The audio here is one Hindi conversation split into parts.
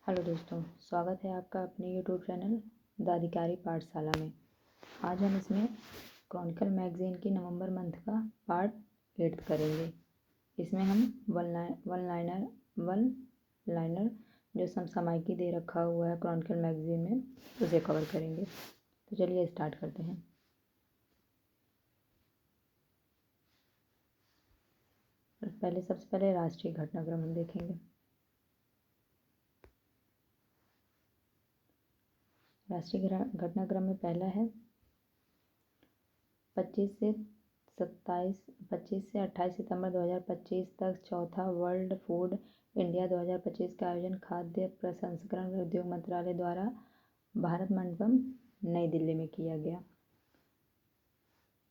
हेलो दोस्तों, स्वागत है आपका अपने यूट्यूब चैनल द अधिकारी पाठशाला में। आज हम इसमें क्रॉनिकल मैगजीन की नवंबर मंथ का पार्ट 8 करेंगे। इसमें हम वन लाइनर जो समसामयिकी दे रखा हुआ है क्रॉनिकल मैगजीन में, उसे कवर करेंगे। तो चलिए स्टार्ट करते हैं। सबसे पहले राष्ट्रीय घटनाक्रम हम देखेंगे। राष्ट्रीय घटनाक्रम में पहला है 25 से 28 सितंबर 2025 तक चौथा वर्ल्ड फूड इंडिया 2025 का आयोजन खाद्य प्रसंस्करण उद्योग मंत्रालय द्वारा भारत मंडपम नई दिल्ली में किया गया।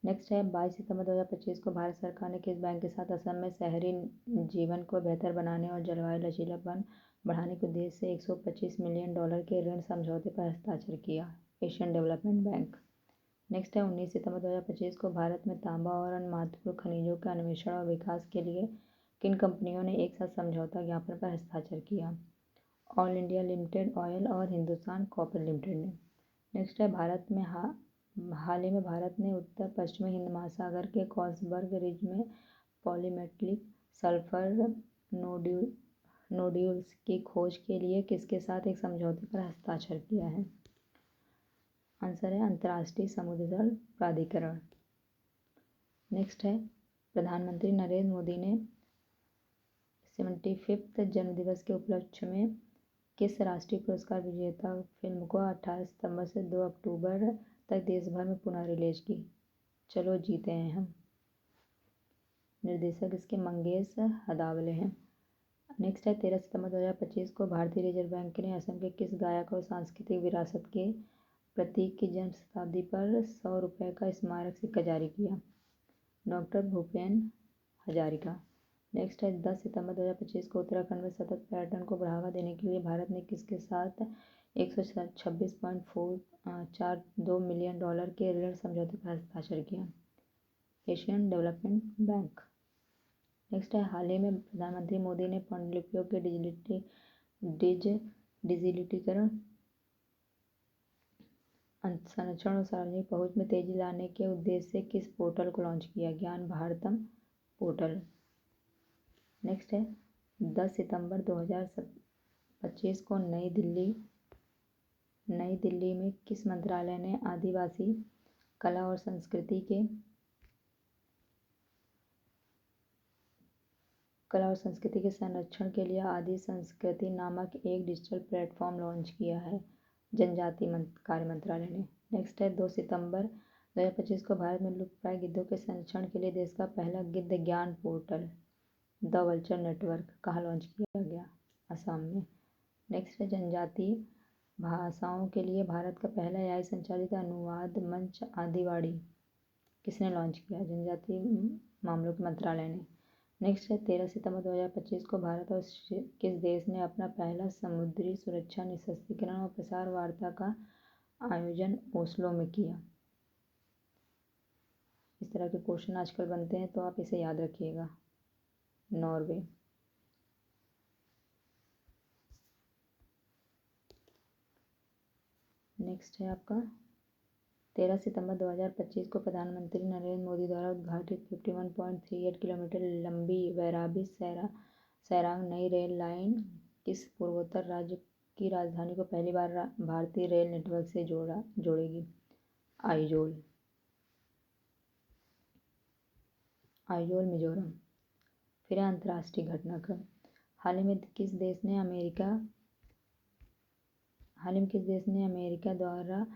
नेक्स्ट है 22 सितंबर 2025 को भारत सरकार ने किस बैंक के साथ असम में शहरी जीवन को बेहतर बनाने और जलवायु लचीलापन बढ़ाने के उद्देश्य से $125 मिलियन के ऋण समझौते पर हस्ताक्षर किया? Asian development bank. नेक्स्ट है 19 सितंबर 2025 को भारत में तांबा और अन्य महत्वपूर्ण खनिजों के अन्वेषण और विकास के लिए किन कंपनियों ने एक साथ समझौता ज्ञापन पर हस्ताक्षर किया? ऑल इंडिया लिमिटेड ऑयल और हिंदुस्तान कॉपर लिमिटेड ने। नेक्स्ट है हाल ही में भारत ने उत्तर पश्चिमी हिंद महासागर के कॉक्सबर्ग रिज में पॉलीमेटलिक सल्फर नोड्यूल्स की खोज के लिए किसके साथ एक समझौते पर हस्ताक्षर किया है? आंसर है अंतर्राष्ट्रीय समुद्र जल प्राधिकरण। नेक्स्ट है प्रधानमंत्री नरेंद्र मोदी ने 75वां जन्मदिवस के उपलक्ष्य में किस राष्ट्रीय पुरस्कार विजेता फिल्म को 18 सितंबर से 2 अक्टूबर तक देश भर में पुनः रिलीज की? चलो जीते हैं हम। निर्देशक इसके मंगेश हदावले हैं। नेक्स्ट है 13 सितंबर 2025 को भारतीय रिजर्व बैंक ने असम के किस गायक और सांस्कृतिक विरासत के प्रतीक की जन्म शताब्दी पर 100 रुपये का स्मारक सिक्का जारी किया? डॉक्टर भूपेन हजारिका। नेक्स्ट है 10 सितंबर 2025 को उत्तराखंड में सतत पर्यटन को बढ़ावा देने के लिए भारत ने किसके साथ $126.442 मिलियन के ऋण समझौते पर हस्ताक्षर किया? Asian development bank. नेक्स्ट है हाल ही में प्रधानमंत्री मोदी ने पांडुलिपियों के डिजिटलीकरण संरक्षण और सार्वजनिक पहुंच में तेजी लाने के उद्देश्य से किस पोर्टल को लॉन्च किया? ज्ञान भारतम पोर्टल। नेक्स्ट है 10 सितंबर 2025 को नई दिल्ली में किस मंत्रालय ने आदिवासी कला और संस्कृति के संरक्षण के लिए आदि संस्कृति नामक एक डिजिटल प्लेटफॉर्म लॉन्च किया है? जनजाति कार्य मंत्रालय ने। नेक्स्ट है 2 सितंबर 2025 को भारत में लुप्तप्राय गिद्धों के संरक्षण के लिए देश का पहला गिद्ध ज्ञान पोर्टल द वल्चर नेटवर्क कहाँ लॉन्च किया गया? असम में। नेक्स्ट है जनजातीय भाषाओं के लिए भारत का पहला AI संचालित अनुवाद मंच आदिवाड़ी किसने लॉन्च किया? जनजातीय मामलों के मंत्रालय ने। नेक्स्ट है 13 सितंबर 2025 को भारत और किस देश ने अपना पहला समुद्री सुरक्षा निशस्त्रीकरण और प्रसार वार्ता का आयोजन ओस्लो में किया? इस तरह के क्वेश्चन आजकल बनते हैं, तो आप इसे याद रखिएगा। नॉर्वे। नेक्स्ट है आपका 13 सितंबर 2025 को प्रधानमंत्री नरेंद्र मोदी द्वारा उद्घाटित 51.38 किलोमीटर लंबी वैराबी सैरांग नई रेल लाइन किस पूर्वोत्तर राज्य की राजधानी को पहली बार भारतीय रेल नेटवर्क से जोड़ेगी? आइजोल मिजोरम। फिर अंतर्राष्ट्रीय घटनाक्रम। हाल ही में किस देश ने अमेरिका द्वारा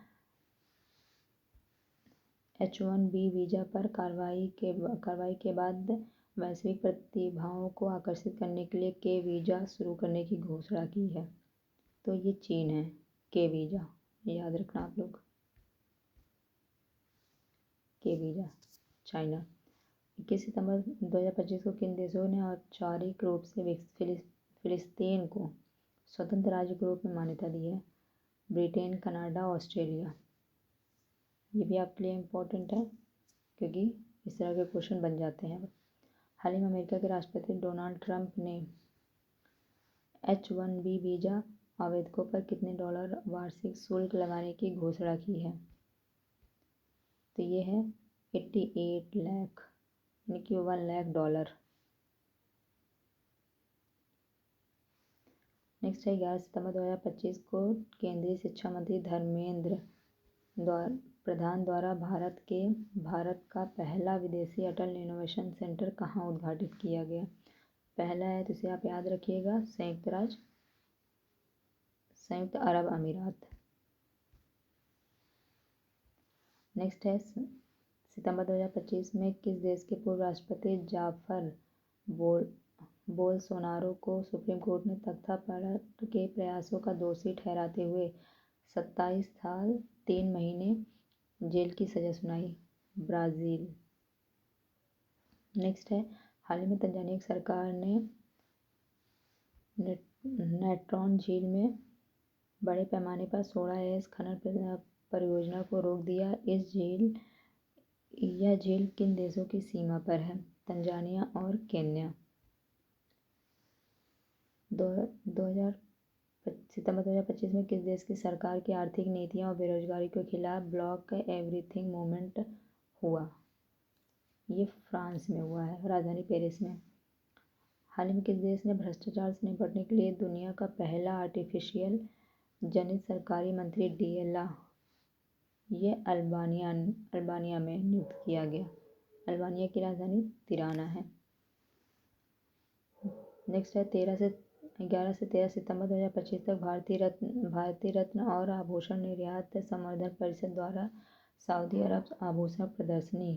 H-1B वीज़ा पर कार्रवाई के बाद वैश्विक प्रतिभाओं को आकर्षित करने के लिए के वीज़ा शुरू करने की घोषणा की है? तो ये चीन है। के वीज़ा याद रखना आप लोग। के वीज़ा चाइना। 21 सितंबर 2025 को किन देशों ने औपचारिक रूप से फिलिस्तीन को स्वतंत्र राज्य के रूप में मान्यता दी है? Britain, Canada, Australia. ये भी आपके लिए इम्पोर्टेंट है क्योंकि इस तरह के क्वेश्चन बन जाते हैं। हाल ही में अमेरिका के राष्ट्रपति डोनाल्ड ट्रंप ने H-1B वीज़ा आवेदकों पर कितने डॉलर वार्षिक शुल्क लगाने की घोषणा की है? तो ये है 88 लाख, यानी कि $1 लाख। नेक्स्ट है 11 सितंबर 2025 को केंद्रीय शिक्षा मंत्री धर्मेंद्र प्रधान द्वारा भारत का पहला विदेशी अटल इनोवेशन सेंटर कहाँ उद्घाटित किया गया? पहला है तो इसे आप याद रखिएगा, संयुक्त अरब अमीरात। नेक्स्ट है सितंबर 2025 में किस देश के पूर्व राष्ट्रपति जाफर बोल्सोनारो को सुप्रीम कोर्ट ने तख्तापलट के प्रयासों का दोषी ठहराते हुए 27 साल 3 महीने जेल की सजा सुनाई? ब्राज़ील। नेक्स्ट है हाल ही में तंजानिया की सरकार ने नेट्रॉन झील में बड़े पैमाने पर सोडा एश खनन परियोजना को रोक दिया। यह झील किन देशों की सीमा पर है? तंजानिया और केन्या। सितंबर 2025 में किस देश की सरकार की आर्थिक नीतियां और बेरोजगारी के खिलाफ ब्लॉक एवरीथिंग मूवमेंट हुआ? ये फ्रांस में हुआ है, राजधानी पेरिस में। हाल ही में किस देश ने भ्रष्टाचार से निपटने के लिए दुनिया का पहला आर्टिफिशियल जनित सरकारी मंत्री डीएला ये अल्बानिया में नियुक्त किया गया? अल्बानिया की राजधानी तिराना है। नेक्स्ट है 11 से 13 सितंबर 2025 तक भारतीय रत्न और आभूषण निर्यात संवर्धन परिषद द्वारा सऊदी अरब आभूषण प्रदर्शनी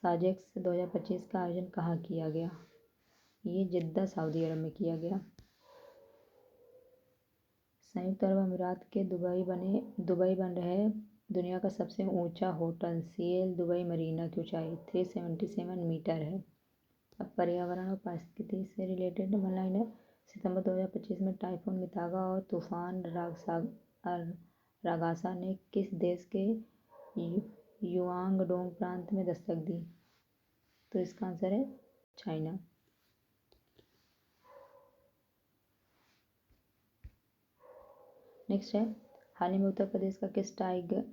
साजेक्स 2025 का आयोजन कहाँ किया गया? ये जिद्दा सऊदी अरब में किया गया। संयुक्त अरब अमीरात के दुबई बन रहे दुनिया का सबसे ऊंचा होटल सीएल दुबई मरीना की ऊंचाई 377 मीटर है। अब पर्यावरण और पारिस्थितिकी से रिलेटेड वन लाइनर। सितंबर 2025 में टाइफून मितागा और तूफान रागासा ने किस देश के युआंगडोंग प्रांत में दस्तक दी? तो इसका आंसर है चाइना। नेक्स्ट है हाल ही में उत्तर प्रदेश का किस टाइगर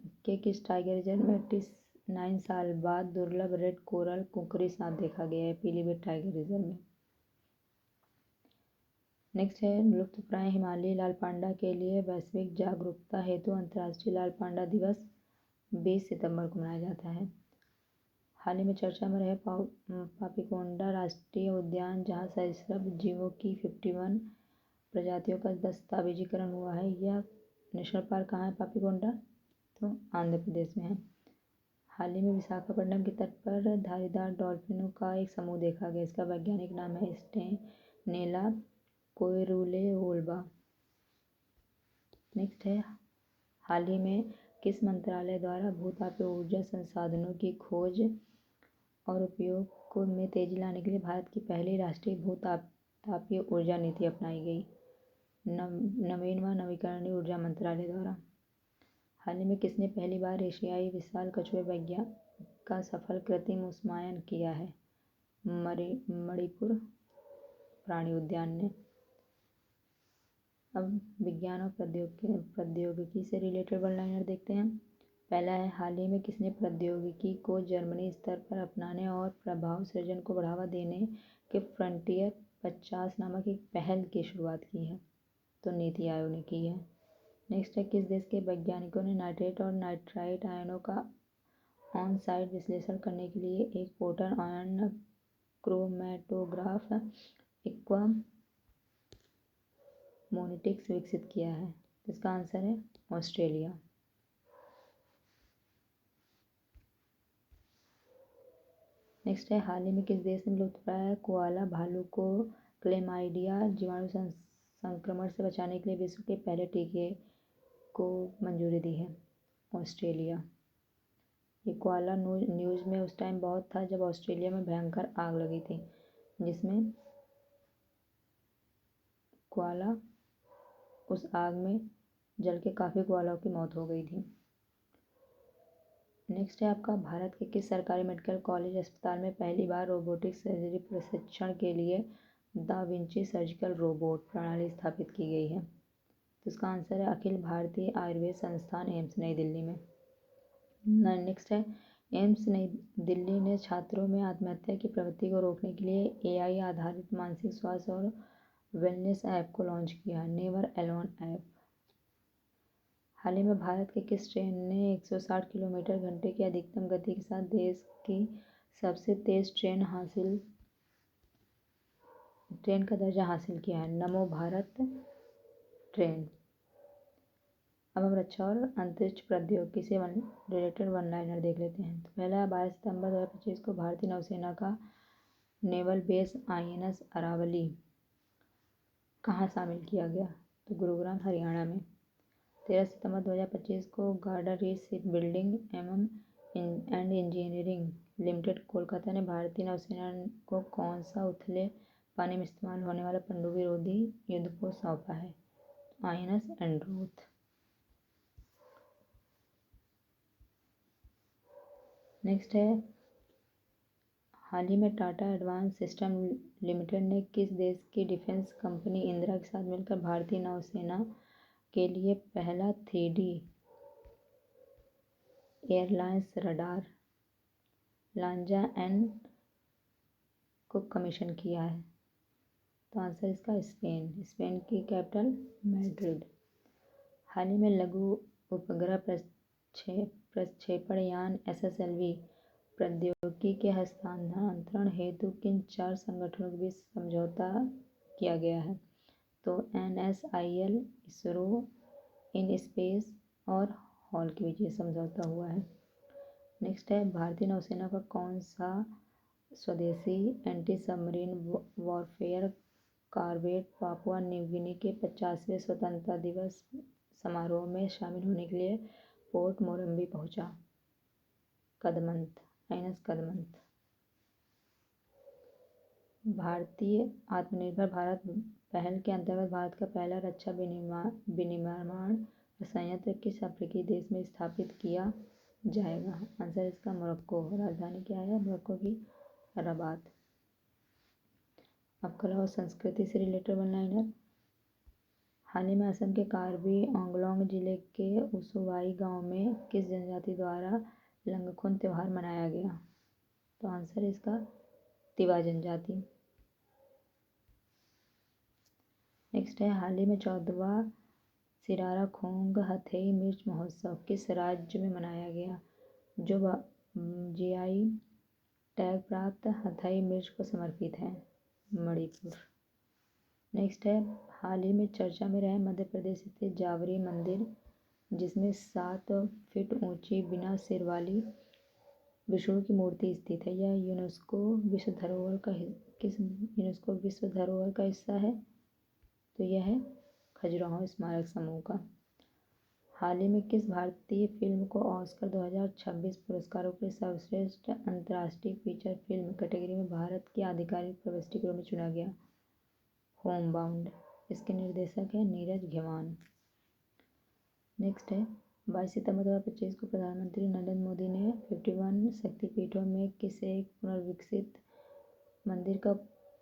रिजर्व में 89 साल बाद दुर्लभ रेड कोरल कुंकरी सांप देखा गया है? पीलीभीत टाइगर रिजर्व में। नेक्स्ट है लुप्तप्राय हिमालयी लाल पांडा के लिए वैश्विक जागरूकता हेतु अंतर्राष्ट्रीय लाल पांडा दिवस 20 सितंबर को मनाया जाता है। हाल ही में चर्चा में रहे पापीकोंडा राष्ट्रीय उद्यान जहां सरीसृप जीवों की 51 प्रजातियों का दस्तावेजीकरण हुआ है। यह नेशनल पार्क कहाँ है पापीकोंडा? तो आंध्र प्रदेश में है। हाल ही में विशाखापट्टनम के तट पर धारीदार डॉल्फिनों का एक समूह देखा गया। इसका वैज्ञानिक नाम है स्टेनेला कोइरुलेओल्बा। नेक्स्ट है हाल ही में किस मंत्रालय द्वारा भूतापीय ऊर्जा संसाधनों की खोज और उपयोग में तेजी लाने के लिए भारत की पहली राष्ट्रीय भूतापीय ऊर्जा नीति अपनाई गई? नवीन व नवीकरणीय ऊर्जा मंत्रालय द्वारा। हाल ही में किसने पहली बार एशियाई विशाल कछुए वैज्ञानिक का सफल कृत्रिम ऊष्मायन किया है? मणिपुर प्राणी उद्यान ने। अब विज्ञान और प्रौद्योगिकी से रिलेटेड वन लाइनर देखते हैं। पहला है हाल ही में किसने प्रौद्योगिकी को जर्मनी स्तर पर अपनाने और प्रभाव सृजन को बढ़ावा देने के फ्रंटियर 50 नामक एक पहल की शुरुआत की है? तो नीति आयोग ने की है। नेक्स्ट है किस देश के वैज्ञानिकों ने नाइट्रेट और नाइट्राइट आयनों का ऑन साइट विश्लेषण करने के लिए एक पोर्टल आयन क्रोमैटोग्राफ एक्वा मोनिटिक्स विकसित किया है? इसका आंसर है ऑस्ट्रेलिया। नेक्स्ट है हाल ही में किस देश ने लुप्तप्राय कोआला भालू को क्लेमाइडिया जीवाणु संक्रमण से बचाने के लिए विश्व के पहले टीके को मंजूरी दी है? ऑस्ट्रेलिया। ये कोआला न्यूज़ में उस टाइम बहुत था जब ऑस्ट्रेलिया में भयंकर आग लगी थी, जिसमें कोआला उस आग में जल के काफ़ी कोआलाओं की मौत हो गई थी। नेक्स्ट है आपका भारत के किस सरकारी मेडिकल कॉलेज अस्पताल में पहली बार रोबोटिक सर्जरी प्रशिक्षण के लिए दा विंची सर्जिकल रोबोट प्रणाली स्थापित की गई है? तो इसका आंसर है अखिल भारतीय आयुर्वेद संस्थान एम्स नई दिल्ली में। नेक्स्ट है, एम्स नई दिल्ली ने छात्रों में आत्महत्या की प्रवृत्ति को रोकने के लिए एआई आधारित मानसिक स्वास्थ्य और वेलनेस ऐप को लॉन्च किया, नेवर एलोन ऐप। हाल ही में भारत के किस ट्रेन ने 160 किलोमीटर घंटे की अधिकतम गति के साथ देश की सबसे तेज ट्रेन का दर्जा हासिल किया है? नमो भारत ट्रेन। अब हम रक्षा और अंतरिक्ष प्रौद्योगिकी से रिलेटेड वन लाइनर देख लेते हैं। तो पहला, 22 सितंबर 2025 को भारतीय नौसेना का नेवल बेस INS अरावली कहाँ शामिल किया गया? तो गुरुग्राम हरियाणा में। 13 सितंबर 2025 को garden reach ship building and engineering limited Kolkata ने भारतीय नौसेना को कौन सा उथले पानी में इस्तेमाल होने वाला पनडुब्बी रोधी युद्धपोत सौंपा है? INS एंड्रोथ। नेक्स्ट है, हाल ही में टाटा एडवांस सिस्टम लिमिटेड ने किस देश की डिफेंस कंपनी इंदिरा के साथ मिलकर भारतीय नौसेना के लिए पहला 3D airlines radar Lanza N को कमीशन किया है? तो आंसर इसका स्पेन की कैपिटल मैड्रिड। हाल ही में लघु उपग्रह प्रक्षेपण यान SSLV प्रौद्योगिकी के हस्तांतरण हेतु किन 4 संगठनों के बीच समझौता किया गया है? तो NSIL, इसरो, इन स्पेस और हॉल के बीच ये समझौता हुआ है। नेक्स्ट है, भारतीय नौसेना का कौन सा स्वदेशी anti submarine warfare corvette Papua New Guinea के 50वें स्वतंत्रता दिवस समारोह में शामिल होने के लिए पोर्ट मोरम्बी पहुंचा? कदमत, INS कदमत। भारतीय आत्मनिर्भर भारत पहल के अंतर्गत भारत का पहला रक्षा विनिर्माण संयंत्र किस अफ्रीकी देश में स्थापित किया जाएगा? आंसर इसका मोरक्को। राजधानी क्या है मोरक्को की? रबात। अब कला और संस्कृति से रिलेटेड वन लाइनर। हाल ही में असम के कार्बी आंगलोंग जिले के उसुवाई गांव में किस जनजाति द्वारा लंगखुन त्योहार मनाया गया? तो आंसर इसका तिवा जनजाति। नेक्स्ट है, हाल ही में 14वां सिरारा खोंग हथेई मिर्च महोत्सव किस राज्य में मनाया गया, जो GI टैग प्राप्त हथेई मिर्च को समर्पित है? मणिपुर। नेक्स्ट है, हाल ही में चर्चा में रहे मध्य प्रदेश स्थित जावरी मंदिर जिसमें 7 फीट ऊंची बिना सिर वाली विष्णु की मूर्ति स्थित है, यह यूनेस्को विश्व धरोहर का हिस्सा है? तो यह है खजुराहो स्मारक समूह का। हाल ही में किस भारतीय फिल्म को ऑस्कर 2026 पुरस्कारों के लिए सर्वश्रेष्ठ अंतर्राष्ट्रीय फीचर फिल्म कैटेगरी में भारत की आधिकारिक प्रविष्टि के रूप में चुना गया? Home bound. इसके निर्देशक है नीरज घेवान। नेक्स्ट है, 22 सितंबर 2025 को प्रधानमंत्री नरेंद्र मोदी ने 51 शक्तिपीठों में किस एक पुनर्विकसित मंदिर का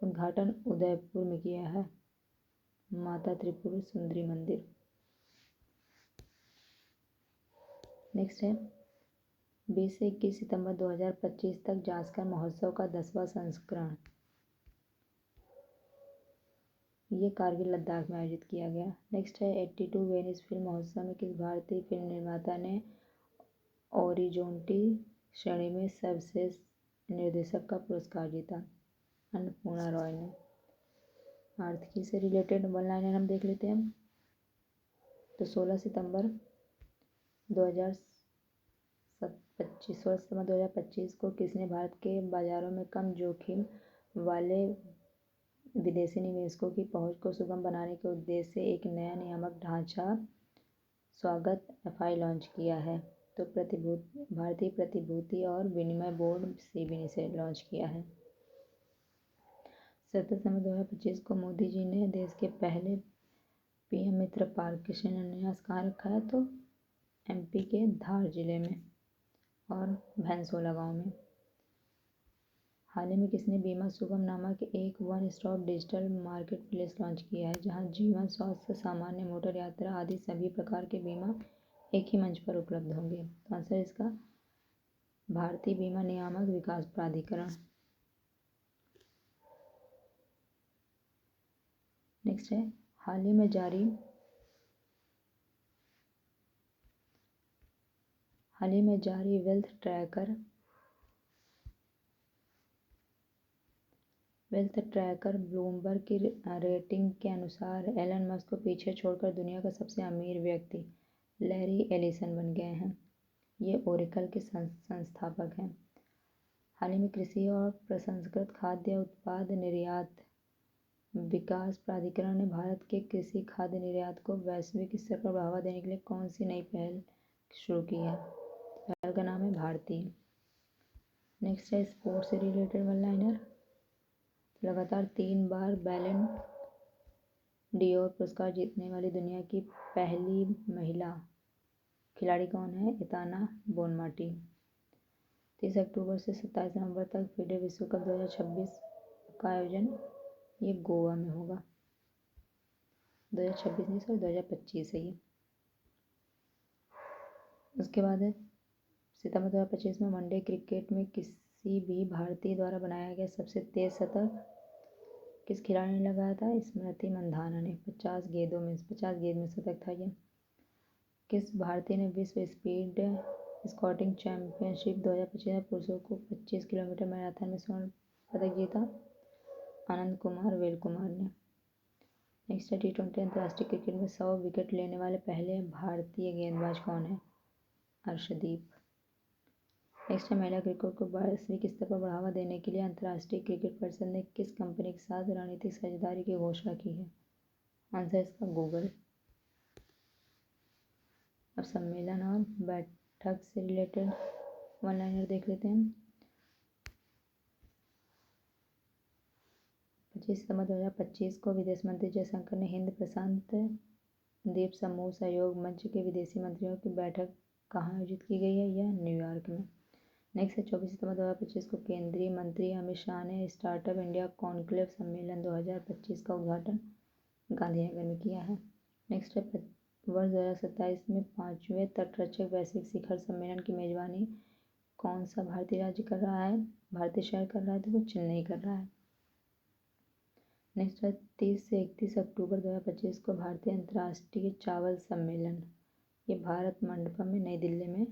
उद्घाटन उदयपुर में किया है? माता त्रिपुरा सुंदरी मंदिर। नेक्स्ट है, 20 से 21 सितंबर 2025 तक जास्कर महोत्सव का 10वां संस्करण ये कारगिल लद्दाख में आयोजित किया गया। नेक्स्ट है, 82 वेनिस फिल्म महोत्सव में किस भारतीय फिल्म निर्माता ने ओरिजोंटी श्रेणी में सर्वश्रेष्ठ निर्देशक का पुरस्कार जीता? अन्नपूर्णा रॉय ने। आर्थिकी से रिलेटेड वन लाइनर हम देख लेते हैं। तो 16 सितंबर 2025 को किसने भारत के बाजारों में कम जोखिम वाले विदेशी निवेशकों की पहुंच को सुगम बनाने के उद्देश्य से एक नया नियामक ढांचा स्वागत FI लॉन्च किया है? तो भारतीय प्रतिभूति और विनिमय बोर्ड SEBI से लॉन्च किया है। 17 सितंबर 2025 को मोदी जी ने देश के पहले PM मित्र पार्क का शिलान्यास कहाँ रखा है? तो MP के धार जिले में और भैंसोला गांव में। हाल ही में किसने बीमा सुगम नामक एक one stop digital market place launch किया है, जहां जीवन, स्वास्थ्य, सामान्य मोटर यात्रा आदि सभी प्रकार के बीमा एक ही मंच पर उपलब्ध होंगे? तो आंसर इसका भारतीय बीमा नियामक विकास प्राधिकरण। नेक्स्ट है, हाल ही में जारी वेल्थ ट्रैकर ब्लूमबर्ग की रेटिंग के अनुसार एलन मस्क को पीछे छोड़कर दुनिया का सबसे अमीर व्यक्ति लैरी एलिसन बन गए हैं। ये ओरेकल के संस्थापक हैं। हाल ही में कृषि और प्रसंस्कृत खाद्य उत्पाद निर्यात विकास प्राधिकरण ने भारत के कृषि खाद्य निर्यात को वैश्विक स्तर पर बढ़ावा देने के लिए कौन सी नई पहल शुरू की है? पहल का नाम है भारतीय। नेक्स्ट है स्पोर्ट्स से रिलेटेड वन लाइनर। लगातार 3 बार बैलन डियोर पुरस्कार जीतने वाली दुनिया की पहली महिला खिलाड़ी कौन है? Aitana Bonmati. 30 अक्टूबर से 27 नवंबर तक फीडे विश्व कप 2026 का आयोजन ये गोवा में होगा। 2026 नहीं सर 2025 है ये। उसके बाद है सितंबर 2025 में वनडे क्रिकेट में किसी भी भारतीय द्वारा बनाया गया सबसे तेज शतक किस खिलाड़ी ने लगाया था? स्मृति मंधाना ने 50 गेंद में शतक था ये। किस भारतीय ने विश्व स्पीड स्केटिंग चैंपियनशिप 2025 में पुरुषों को 25 किलोमीटर मैराथन में स्वर्ण पदक जीता? आनंद कुमार वेलकुमार ने। नेक्स्ट है T20 अंतर्राष्ट्रीय क्रिकेट में 100 विकेट लेने वाले पहले भारतीय गेंदबाज कौन है? अर्शदीप। नेक्स्ट है महिला क्रिकेट को वैश्विक स्तर पर बढ़ावा देने के लिए अंतर्राष्ट्रीय क्रिकेट परिषद ने किस कंपनी के साथ रणनीतिक साझेदारी की घोषणा की है? आंसर इसका गूगल। अब सम्मेलन और बैठक से रिलेटेड वन लाइनर देख लेते हैं। 25 सितंबर 2025 को विदेश मंत्री जयशंकर ने हिंद प्रशांत द्वीप समूह सहयोग मंच के विदेशी मंत्रियों की बैठक कहाँ आयोजित की गई है? यह न्यूयॉर्क में। नेक्स्ट है 24 सितंबर 2025 को केंद्रीय मंत्री अमित शाह ने स्टार्टअप इंडिया कॉन्क्लेव सम्मेलन 2025 का उद्घाटन गांधीनगर में किया है। नेक्स्ट है वर्ष 2027 में 5वें तटरक्षक वैश्विक शिखर सम्मेलन की मेजबानी कौन सा भारतीय राज्य कर रहा है? भारतीय शहर कर रहा है, तो वो चेन्नई कर रहा है। नेक्स्ट है 30 से 31 अक्टूबर 2025 को भारतीय अंतर्राष्ट्रीय चावल सम्मेलन ये भारत मंडपम में नई दिल्ली में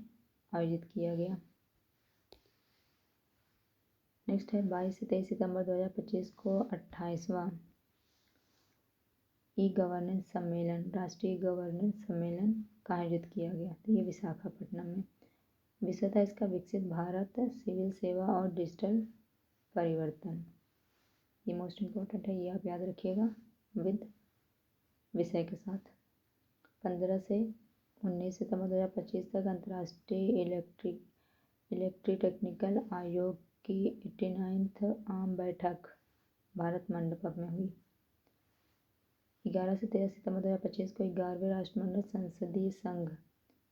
आयोजित किया गया। नेक्स्ट है 22 से 23 सितंबर 2025 को 28वां ई गवर्नेंस सम्मेलन राष्ट्रीय गवर्नेंस सम्मेलन का आयोजित किया गया। तो ये विशाखापट्टनम में। विषय था इसका विकसित भारत, सिविल सेवा और डिजिटल परिवर्तन। ये मोस्ट इम्पोर्टेंट है, ये आप याद रखिएगा विद विषय के साथ। 15 से 19 सितंबर 2025 तक अंतर्राष्ट्रीय इलेक्ट्रिटेक्निकल आयोग की 89th आम बैठक भारत मंडपम में हुई। 11 से 13 सितंबर 2025 को 11वें राष्ट्रमंडल संसदीय संघ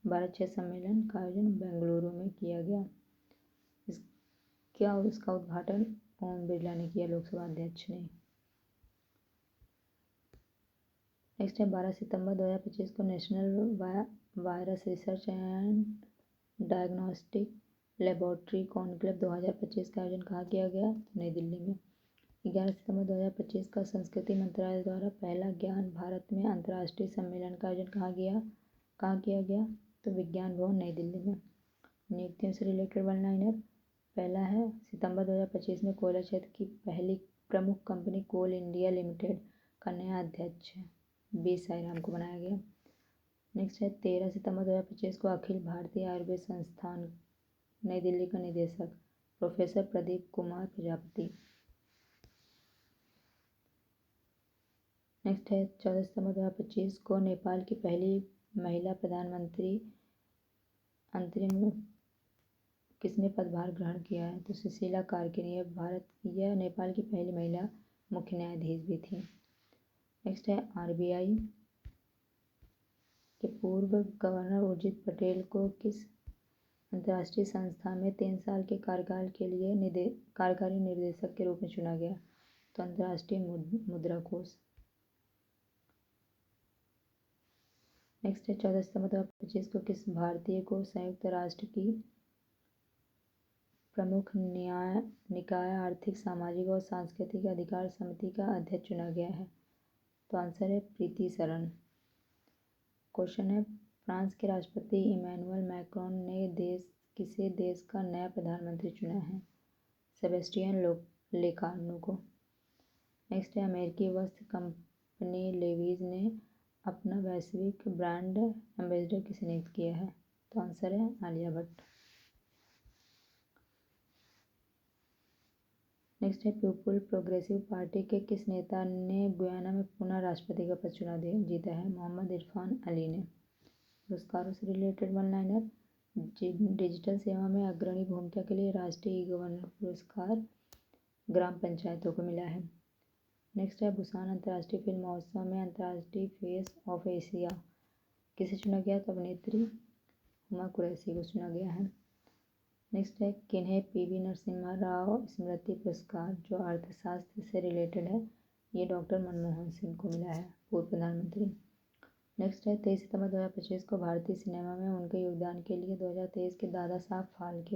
भारत क्षेत्र सम्मेलन का आयोजन बेंगलुरु में किया गया। इसका उद्घाटन ओम बिरला ने किया, लोकसभा अध्यक्ष ने। नेक्स्ट है 12 सितंबर 2025 को national virus research and diagnostic laboratory conclave 2025 का आयोजन कहाँ किया गया? नई दिल्ली में। 11 सितंबर 2025 का संस्कृति मंत्रालय द्वारा पहला ज्ञान भारत में अंतर्राष्ट्रीय सम्मेलन का आयोजन कहाँ किया गया? तो विज्ञान भवन नई दिल्ली में। नियुक्तियों से रिलेटेड वन लाइनर। पहला है सितंबर 2025 में कोयला क्षेत्र की पहली प्रमुख कंपनी कोल इंडिया लिमिटेड का नया अध्यक्ष बी साईराम को बनाया गया। नेक्स्ट है 13 सितंबर 2025 को अखिल भारतीय आयुर्वेद संस्थान नई दिल्ली का निदेशक प्रोफेसर प्रदीप कुमार प्रजापति। नेक्स्ट है 14 सितंबर 2025 को नेपाल की पहली महिला प्रधानमंत्री अंतरिम किसने पदभार ग्रहण किया है? तो सुशीला कार्की ने। यह नेपाल की पहली महिला मुख्य न्यायाधीश भी थी। नेक्स्ट है आरबीआई के पूर्व गवर्नर उर्जित पटेल को किस अंतर्राष्ट्रीय संस्था में 3 साल के कार्यकाल के लिए कार्यकारी निर्देशक के रूप में चुना गया। तो अंतर्राष्ट्रीय मुद्रा कोष। नेक्स्ट है 14 सितंबर 2025 को किस भारतीय को संयुक्त राष्ट्र की प्रमुख निकाय आर्थिक, सामाजिक और सांस्कृतिक अधिकार समिति का अध्यक्ष चुना गया है? तो आंसर है प्रीति सरन। क्वेश्चन है फ्रांस के राष्ट्रपति इमैनुअल मैक्रोन ने किसे देश का नया प्रधानमंत्री चुना है? सेबेस्टियन लेकार्नो को। नेक्स्ट है अमेरिकी वस्त्र कंपनी लेविज ने अपना वैश्विक ब्रांड एम्बेसडर किसे नियुक्त किया है? तो आंसर है आलिया भट्ट। नेक्स्ट है पीपुल प्रोग्रेसिव पार्टी के किस नेता ने गुयाना में पुनः राष्ट्रपति का पद चुनाव जीता है? मोहम्मद इरफान अली ने। पुरस्कारों से रिलेटेड वन लाइनर। डिजिटल सेवा में अग्रणी भूमिका के लिए राष्ट्रीय ई गवर्नर पुरस्कार ग्राम पंचायतों को मिला है। नेक्स्ट है बुसान अंतर्राष्ट्रीय फिल्म महोत्सव में अंतर्राष्ट्रीय फेस ऑफ एशिया किसे चुना गया? तो अभिनेत्री हुमा कुरैशी को चुना गया है। नेक्स्ट है किन्हें पीवी नरसिम्हा राव स्मृति पुरस्कार जो अर्थशास्त्र से रिलेटेड है, ये डॉक्टर मनमोहन सिंह को मिला है, पूर्व प्रधानमंत्री। नेक्स्ट है 23 सितंबर 2025 को भारतीय सिनेमा में उनके योगदान के लिए 2023 के दादा साहब फाल्के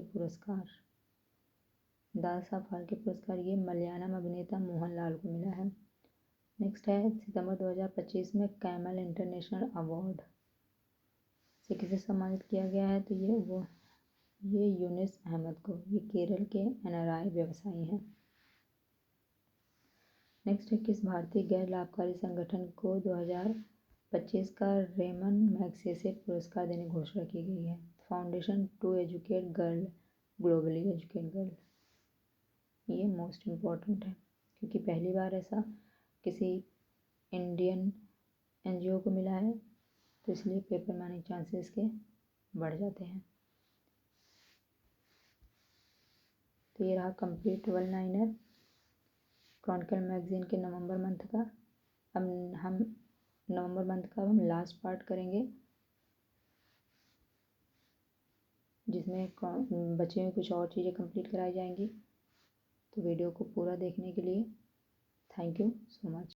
पुरस्कार ये मलयालम अभिनेता मोहनलाल को मिला है। नेक्स्ट है सितंबर 2025 में कैमल इंटरनेशनल अवार्ड से किसे सम्मानित किया गया है? तो ये यूनिस अहमद को, ये केरल के एनआरआई व्यवसायी हैं। नेक्स्ट है किस भारतीय गैर लाभकारी संगठन को 2025 का रेमन मैग्सेसे पुरस्कार देने की घोषणा की गई है? Foundation to educate girl globally educate girl. ये मोस्ट इम्पॉर्टेंट है क्योंकि पहली बार ऐसा किसी इंडियन एनजीओ को मिला है, तो इसलिए पेपर मारने चांसेस के बढ़ जाते हैं। तो ये रहा complete one liner Chronicle magazine के नवंबर मंथ का। अब हम नवंबर मंथ का हम लास्ट पार्ट करेंगे जिसमें बचे हुए कुछ और चीज़ें कंप्लीट कराई जाएंगी। तो वीडियो को पूरा देखने के लिए थैंक यू सो मच।